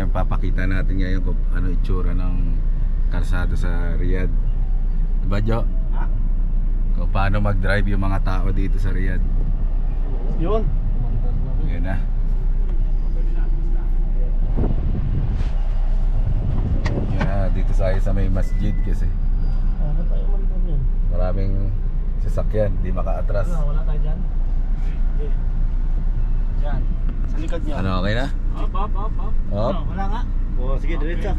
Ayan, papakita natin ngayon kung ano itsura ng kalsada sa Riyadh. Diba, Jo? Ha? Kung paano mag-drive yung mga tao dito sa Riyadh. Yun. Ayan na. Yan, dito sa may masjid kasi Ano tayo man doon yun? maraming sasakyan, di makaatras. Wala tayo dyan? Hindi. Dyan. Sa likod niya. Ano, okay na? Up. Up. Wala nga. Oo, sige, diretso.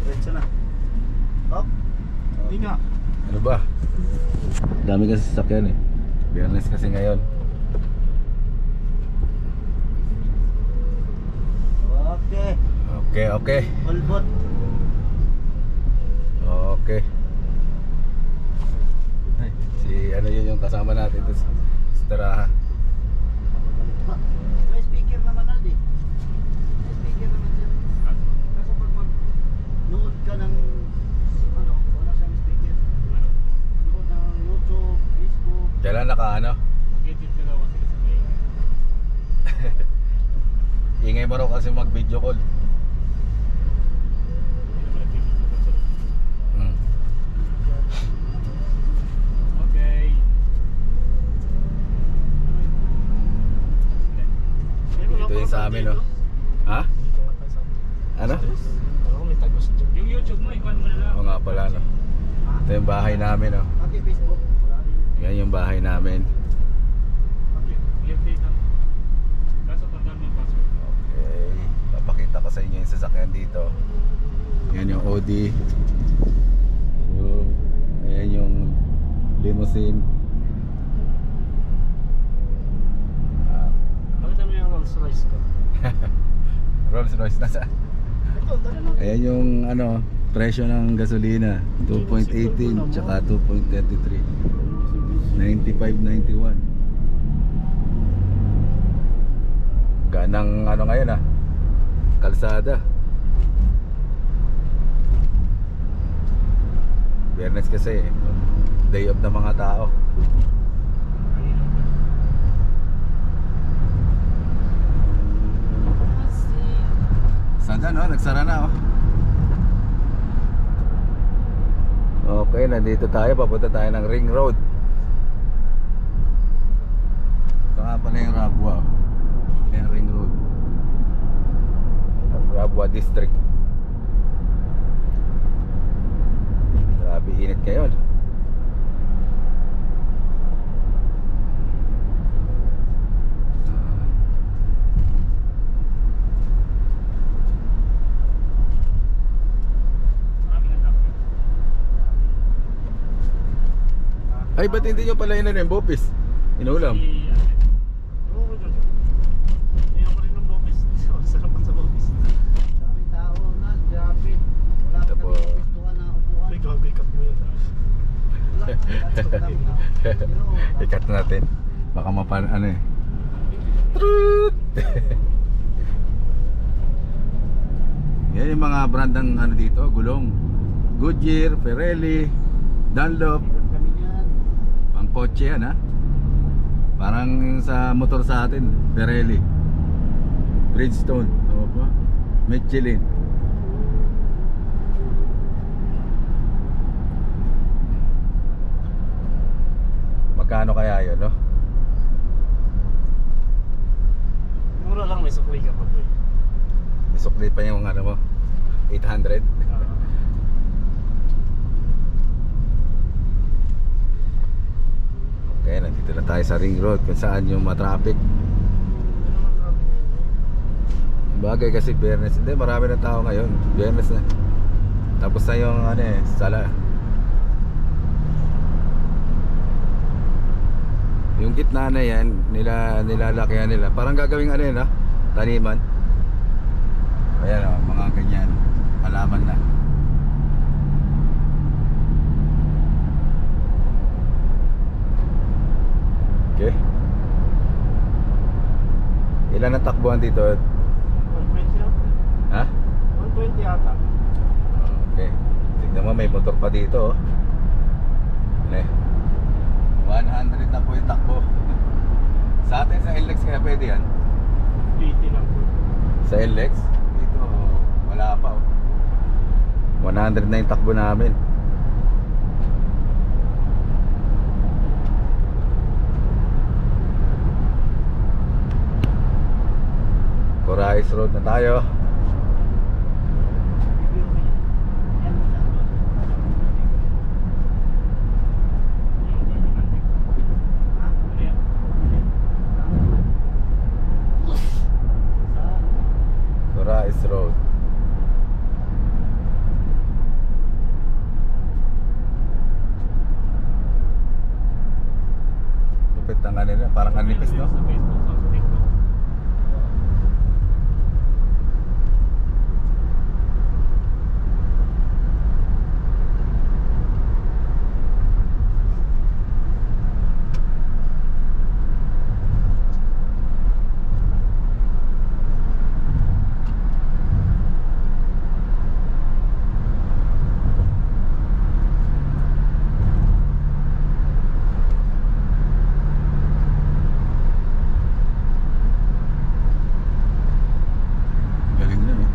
Diretso na. Up. Hindi nga. Ano ba? Dami kasi sasakyan eh. Biyernes kasi ngayon. Okay. Okay. All bot. Okay. Ay, si ano yun yung kasama natin ito sa Taraha. May speaker naman Aldi. May speaker naman siya. Kaso pag mag-nood ka ng ano, wala siyang speaker. Nood ng YouTube, Facebook. Kailan naka ano? Mag-edit ka daw kasi may Ingay mo raw kasi mag-video call. Hmm. okay. Ito yung sa amin, no? Ha? Ano? Yung YouTube mo, ikon mo na lang. Oo nga pala, no? Ito yung bahay namin, no? Pati Facebook. Yan yung bahay namin. Pati i-update lang. Kaso pag may password. Okay. Papakita ko sa inyo yung sasakyan dito. Yan yung Audi. So, ayan yung limousine. Bakit mo yung Rolls Royce ko? Rolls Royce na sa. Ito, dali mo. Ayan yung ano, presyo ng gasolina. 2.18 tsaka 2.33. 95.91. Ganang ano ngayon ah, kalsada. Biyernes kasi day off ng mga tao. Sada no, nagsara na oh. Okay, nandito tayo, papunta tayo ng Ring Road. Ito nga pala yung Rabwa. Yung Ring Road, Rabwa District. Grabe init ngayon. Ay, ba't hindi nyo pala yun yung bopis? Inulam. Oo, dyan. Hindi ako rin ng bopis. Sarap sa bopis. Daming tao na, grabe. Wala Ito pa po. nang gustuhan na upuan. May gagay-cut mo yun. Wala. Ikat natin. Baka mapan ano eh. Truth! Yan yung mga brand ng ano dito, gulong. Goodyear, Pirelli, Dunlop. Meron kami yan. Pang kotse yan ha. Parang sa motor sa atin, Pirelli, Bridgestone, ano pa? Michelin. Magkano kaya yun, no? Mura lang, may sukli ka pa po. Isukli pa yung ano mo, 800. Okay, nandito na tayo sa Ring Road kung saan yung matraffic. Bagay kasi Biyernes, hindi marami ng tao ngayon. Biyernes na. Tapos na yung ano eh, sala. Yung gitna na yan, nilalakyan nila. Parang gagawing ano yun ha, taniman. Ayan o, mga ganyan. Halaman na. Okay. Ilan ang takbuhan dito? 120 yata. Ha? 120 yata. Okay. Tignan mo, may motor pa dito oh. Ano eh? 100 na po yung takbo. Sa atin sa LX kaya pwede yan? 80 lang po. Sa LX? Dito Wala pa oh. 100 na yung takbo namin. Corais Road na tayo. Corais Road. Lupit ang kanina, parang kanipis no? Sa Facebook, sa TikTok. Galing nun eh.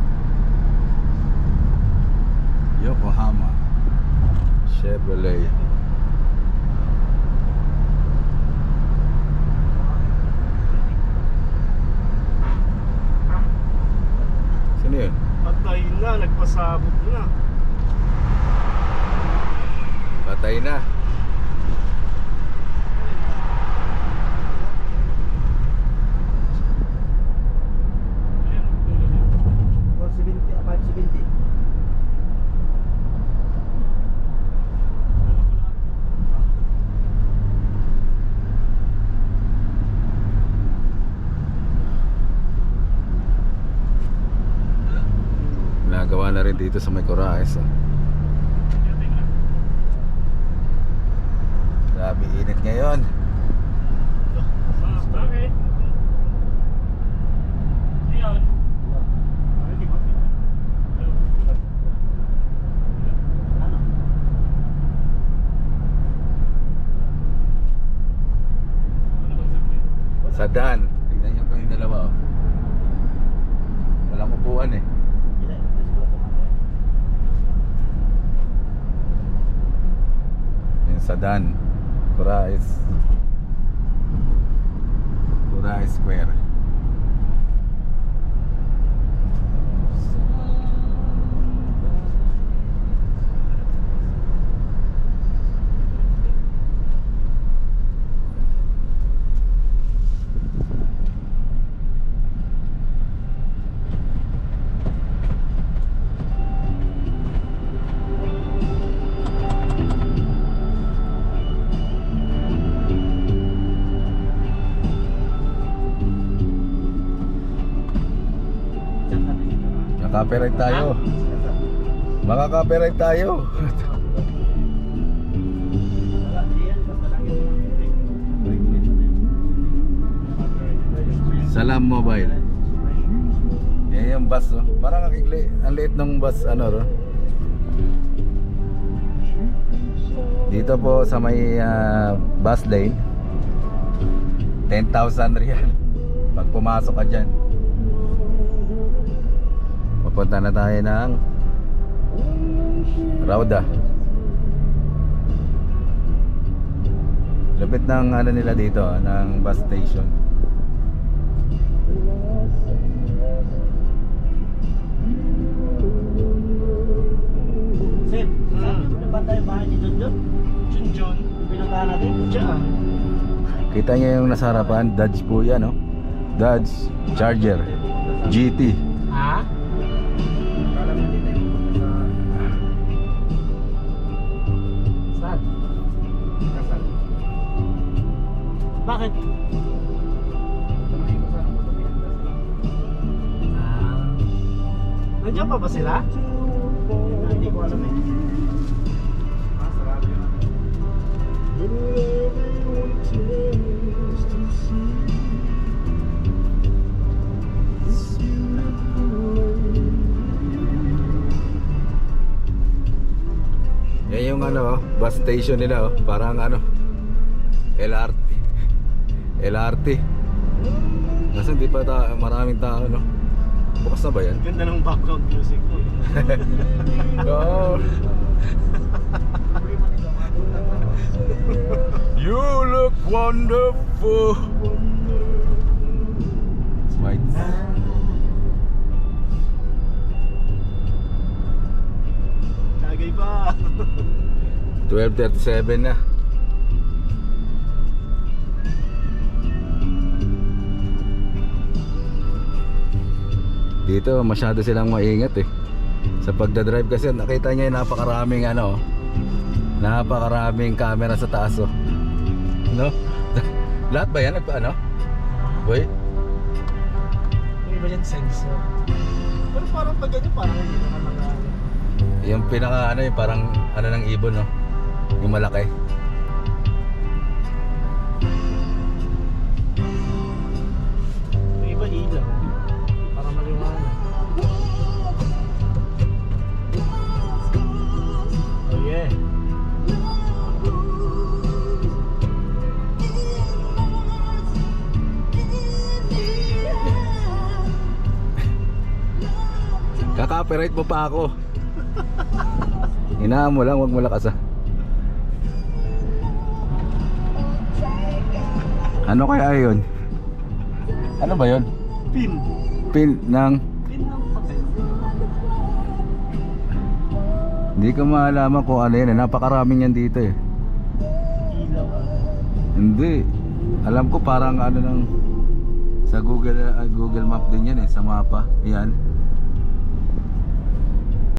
Yokohama Chevrolet. Sino yun? Patay na, nagpasabog na. Patay na. Ayan, tulog yun. 470, 570. Wala pa lahat. Nagawa na rin dito sa may Corais oh. Tingnan. Grabe init ngayon. Bakit? Ayan. Ano? Ano bang sabi? Sa daan. Tignan nyo pa yung dalawa oh. Walang upuan eh. Hindi, let's go to Manila. Yung sa daan. Corais Square. Copyright tayo. Makaka-copyright tayo. Wala, diyan, basta lang yung Salam Mobile. Yan yung bus oh. Parang ang liit ng bus ano ro. Dito po sa may bus lane 10,000 riyan pag pumasok ka dyan. Papunta na tayo ng Rauda. Lapit ng ano nila dito, ng bus station. Sir, sabi mo na ba tayo bahay ni Junjun? Junjun. Yung pinuntahan natin? Diyan. Kita niyo yung nasa harapan, Dodge po yan, no? Dodge Charger GT. Ha? Kala mo hindi tayo pupunta sa... Saan? Kasal. Bakit? Tanongin ko sana kung tumihandas lang. Nandiyan pa ba sila? Hindi ko alam eh. Sarado yun. Yan yung ano, bus station nila oh. Parang ano, LRT. LRT. Kasi hindi pa maraming tao no. Bukas na ba yan? Ganda ng background music mo. Oh. You look wonderful. White. Tagay pa. 12:37 na. Dito masyado silang maingat eh. Sa pagdadrive kasi nakita niya yung napakaraming ano, napakaraming camera sa taas oh. No? Lahat ba yan nagpa-ano? Boy? May iba yan sensor. Pero parang pag ganyan, parang hindi naman mga... Yung pinaka ano yung parang ano ng ibon no. Yung malaki. May iba ilaw. Parang maliwanag. Oh yeah. Kaka-copyright mo pa ako. Hinaan mo lang, wag mo lakas ah. Ano kaya yun? Ano ba yun? Pin. Pin ng... Pin ng papel. Hindi ko maalaman kung ano yan eh. Napakaraming yan dito eh. Ilaw. Hindi. Alam ko parang ano ng... Sa Google Map din yan eh. Sa mapa. Yan.